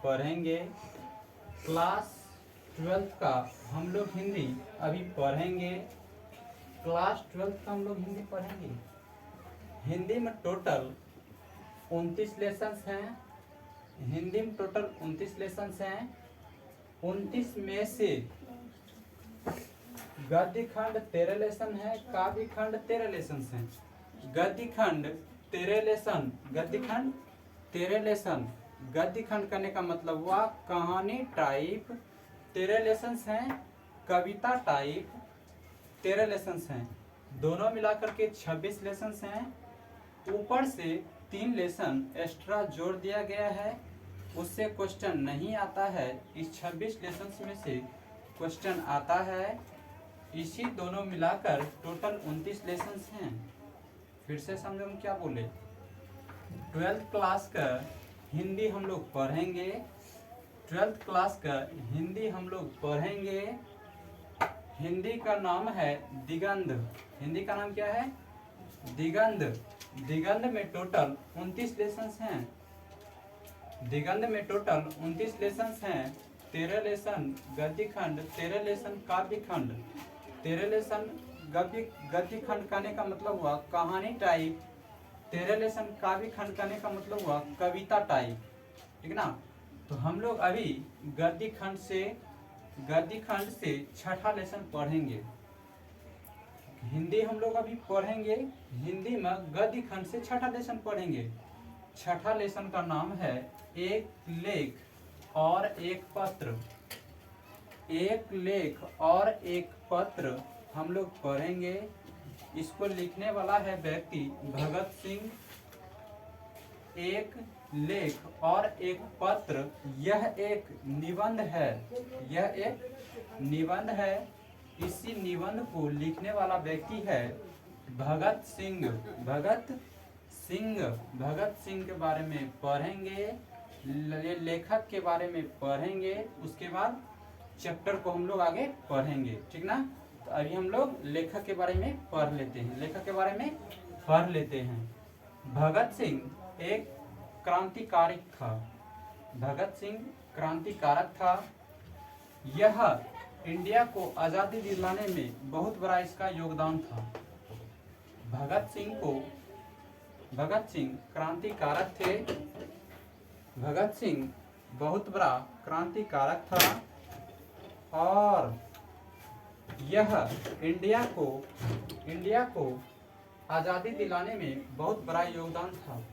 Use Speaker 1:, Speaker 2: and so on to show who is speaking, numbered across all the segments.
Speaker 1: पढ़ेंगे। Class 12th का हम लोग हिंदी अभी पढ़ेंगे। क्लास 12th का हम लोग हिंदी पढ़ेंगे। हिंदी में टोटल 29 लेसन्स हैं। हिंदी में टोटल 29 लेसन्स हैं। 29 में से गद्य खंड 13 लेसन है, काव्य खंड 13 लेसन है। गद्य खंड 13 लेसन, गद्य खंड 13 लेसन। गद्य खंड करने का मतलब हुआ कहानी टाइप 13 लेसन हैं, कविता टाइप 13 लेसन हैं। दोनों मिलाकर के 26 लेसन हैं। ऊपर से 3 लेसन एक्स्ट्रा जोड़ दिया गया है, उससे क्वेश्चन नहीं आता है। इस 26 लेसन में से क्वेश्चन आता है। इसी दोनों मिलाकर टोटल 29 लेसन हैं। फिर से समझो हम क्या बोले। 12th क्लास का हिंदी हम लोग पढ़ेंगे। 12th क्लास का हिंदी हम लोग पढ़ेंगे। हिंदी का नाम है दिगंध। हिंदी का नाम क्या है? दिगंध। दिगंध में टोटल 29 लेसन हैं। दिगंध में टोटल 29 लेसन हैं। 13 लेसन गद्य खंड, 13 लेसन काव्य खंड, 13 लेसन गद्य खंड करने का मतलब हुआ कहानी टाइप, 13 लेसन काव्य खंड करने का मतलब हुआ कविता टाइप, ठीक ना। तो हम लोग अभी गद्य खंड से छठा लेसन पढ़ेंगे। हिंदी हम लोग अभी पढ़ेंगे। हिंदी में गद्य खंड से छठा लेसन पढ़ेंगे। छठा लेसन का नाम है एक लेख और एक पत्र। एक लेख और एक पत्र हम लोग पढ़ेंगे। इसको लिखने वाला है व्यक्ति भगत सिंह। एक लेख और एक पत्र, यह एक निबंध है। यह एक निबंध है। इसी निबंध को लिखने वाला व्यक्ति है भगत सिंह। भगत सिंह के बारे में पढ़ेंगे। लेखक के बारे में पढ़ेंगे। उसके बाद चैप्टर को हम लोग आगे पढ़ेंगे, ठीक ना। तो अभी हम लोग लेखक के बारे में पढ़ लेते हैं। लेखक के बारे में पढ़ लेते हैं। भगत सिंह एक क्रांतिकारी था। भगत सिंह क्रांतिकारक था। यह इंडिया को आज़ादी दिलाने में बहुत बड़ा इसका योगदान था। भगत सिंह क्रांतिकारक थे। भगत सिंह बहुत बड़ा क्रांतिकारक था और यह इंडिया को आज़ादी दिलाने में बहुत बड़ा योगदान था।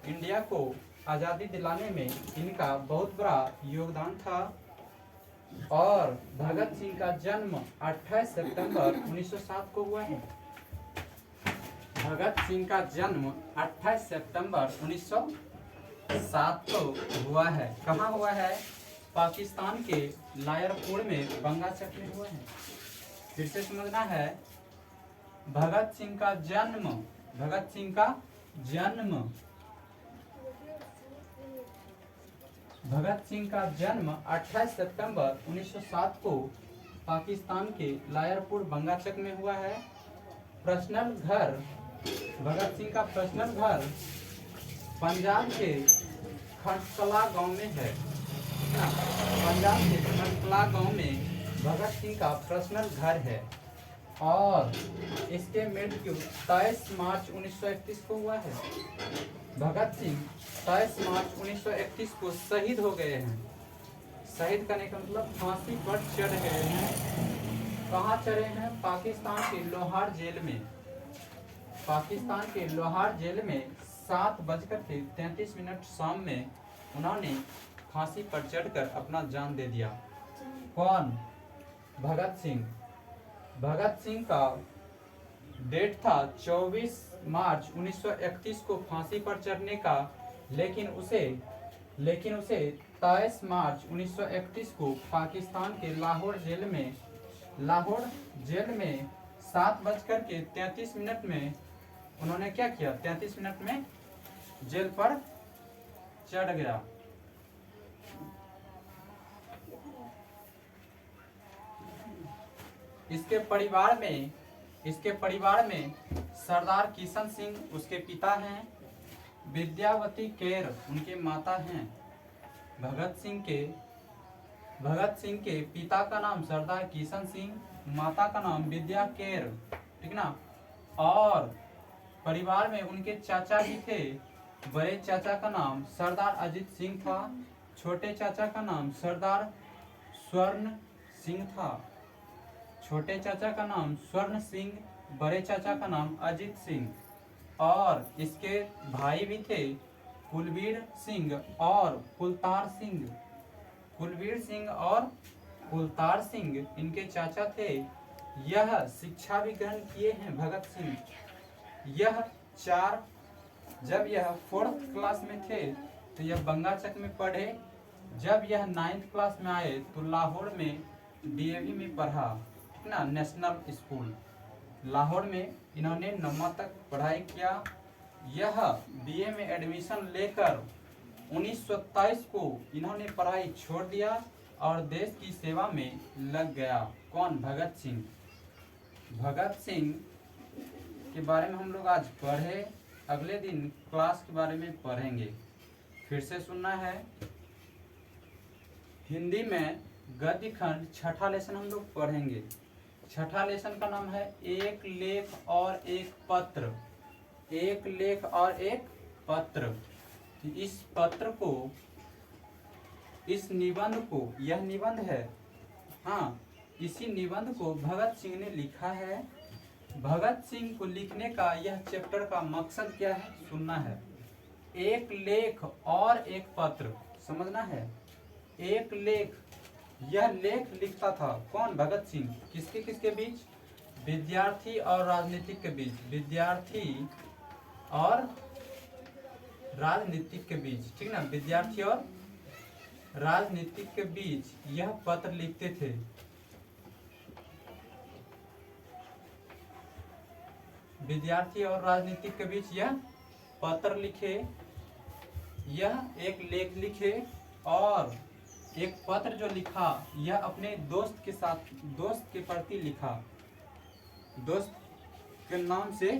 Speaker 1: इंडिया को आज़ादी दिलाने में इनका बहुत बड़ा योगदान था। और भगत सिंह का जन्म 28 सितंबर 1907 को हुआ है। भगत सिंह का जन्म 28 सितंबर 1907 को हुआ है। कहाँ हुआ है? पाकिस्तान के लायरपुर में बंगाचक में हुआ है। फिर से समझना है। भगत सिंह का जन्म 28 सितंबर 1907 को पाकिस्तान के लायरपुर बंगाचक में हुआ है। पर्सनल घर, भगत सिंह का पर्सनल घर पंजाब के खटकला गांव में है। पंजाब के खटकला गांव में भगत सिंह का पर्सनल घर है। और इसके मृत्यु 23 मार्च 1931 को हुआ है। भगत सिंह 23 मार्च 1931 को शहीद हो गए हैं। शहीद करने का मतलब फांसी पर चढ़ गए हैं। कहाँ चढ़े हैं? पाकिस्तान के लोहार जेल में। पाकिस्तान के लोहार जेल में 7:33 शाम में उन्होंने फांसी पर चढ़कर अपना जान दे दिया। कौन? भगत सिंह। भगत सिंह का डेट था 24 मार्च 1931 को फांसी पर चढ़ने का, लेकिन उसे 23 मार्च 1931 को पाकिस्तान के लाहौर जेल में 7:33 में उन्होंने क्या किया? 33 मिनट में जेल पर चढ़ गया। इसके परिवार में सरदार किशन सिंह उसके पिता हैं। विद्यावती केर उनके माता हैं। भगत सिंह के पिता का नाम सरदार किशन सिंह, माता का नाम विद्या केर, ठीक ना। और परिवार में उनके चाचा भी थे। बड़े चाचा का नाम सरदार अजीत सिंह था, छोटे चाचा का नाम सरदार स्वर्ण सिंह था। छोटे चाचा का नाम स्वर्ण सिंह, बड़े चाचा का नाम अजीत सिंह। और इसके भाई भी थे, कुलवीर सिंह और कुलतार सिंह। कुलवीर सिंह और कुलतार सिंह इनके चाचा थे। यह शिक्षा भी ग्रहण किए हैं भगत सिंह। जब यह 4th क्लास में थे तो यह बंगाचक में पढ़े। जब यह 9th क्लास में आए तो लाहौर में डीएवी में पढ़ा, ठीक ना, नेशनल स्कूल। लाहौर में इन्होंने 9वीं तक पढ़ाई किया। यह बीए में एडमिशन लेकर 1927 को इन्होंने पढ़ाई छोड़ दिया और देश की सेवा में लग गया। कौन? भगत सिंह। भगत सिंह के बारे में हम लोग आज पढ़े, अगले दिन क्लास के बारे में पढ़ेंगे। फिर से सुनना है। हिंदी में गद्य खंड छठा लेसन हम लोग पढ़ेंगे। छठा लेसन का नाम है एक लेख और एक पत्र। एक लेख और एक पत्र। इस पत्र को, इस निबंध को, यह निबंध है, हाँ, इसी निबंध को भगत सिंह ने लिखा है। भगत सिंह को लिखने का यह चैप्टर का मकसद क्या है, सुनना है। एक लेख और एक पत्र, समझना है। एक लेख, यह लेख लिखता था कौन? भगत सिंह। किसके किसके बीच? विद्यार्थी और राजनीतिक के बीच। विद्यार्थी और राजनीतिक के बीच, ठीक ना, विद्यार्थी और राजनीतिक के बीच यह पत्र लिखते थे। विद्यार्थी और राजनीतिक के बीच यह पत्र लिखे, यह एक लेख लिखे और एक पत्र जो लिखा यह अपने दोस्त के साथ, दोस्त के प्रति लिखा, दोस्त के नाम से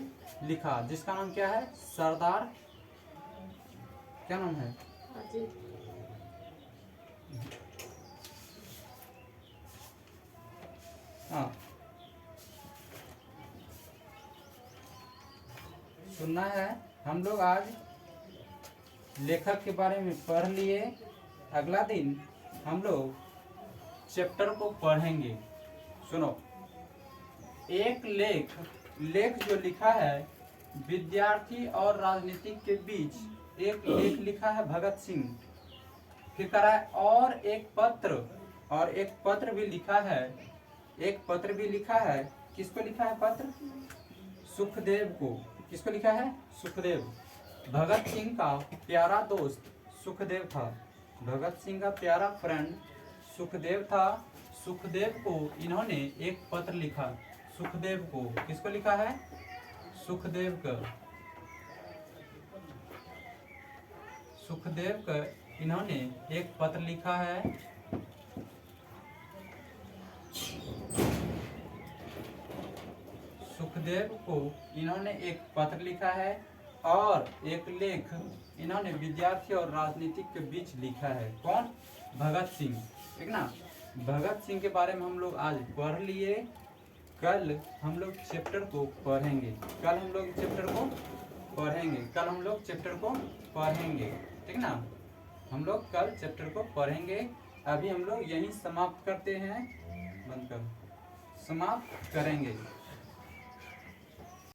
Speaker 1: लिखा, जिसका नाम क्या है? सरदार, क्या नाम है? हाँ, सुनना है। हम लोग आज लेखक के बारे में पढ़ लिए। अगला दिन हम लोग चैप्टर को पढ़ेंगे। सुनो, एक लेख जो लिखा है विद्यार्थी और राजनीतिक के बीच एक लेख लिखा है भगत सिंह। फिर करा है और एक पत्र भी लिखा है। एक पत्र भी लिखा है। किसको लिखा है पत्र? सुखदेव को। किसको लिखा है? सुखदेव। भगत सिंह का प्यारा दोस्त सुखदेव था। भगत सिंह का प्यारा फ्रेंड सुखदेव था। सुखदेव को इन्होंने एक पत्र लिखा। सुखदेव को, किसको लिखा है? सुखदेव का। सुखदेव का इन्होंने एक पत्र लिखा है। सुखदेव को इन्होंने एक पत्र लिखा है और एक लेख इन्होंने विद्यार्थी और राजनीतिक के बीच लिखा है। कौन? भगत सिंह, ठीक ना। भगत सिंह के बारे में हम लोग आज पढ़ लिए। कल हम लोग चैप्टर को पढ़ेंगे। कल हम लोग चैप्टर को पढ़ेंगे, ठीक ना। हम लोग कल चैप्टर को पढ़ेंगे। अभी हम लोग यहीं समाप्त करते हैं। बंद कर, समाप्त करेंगे।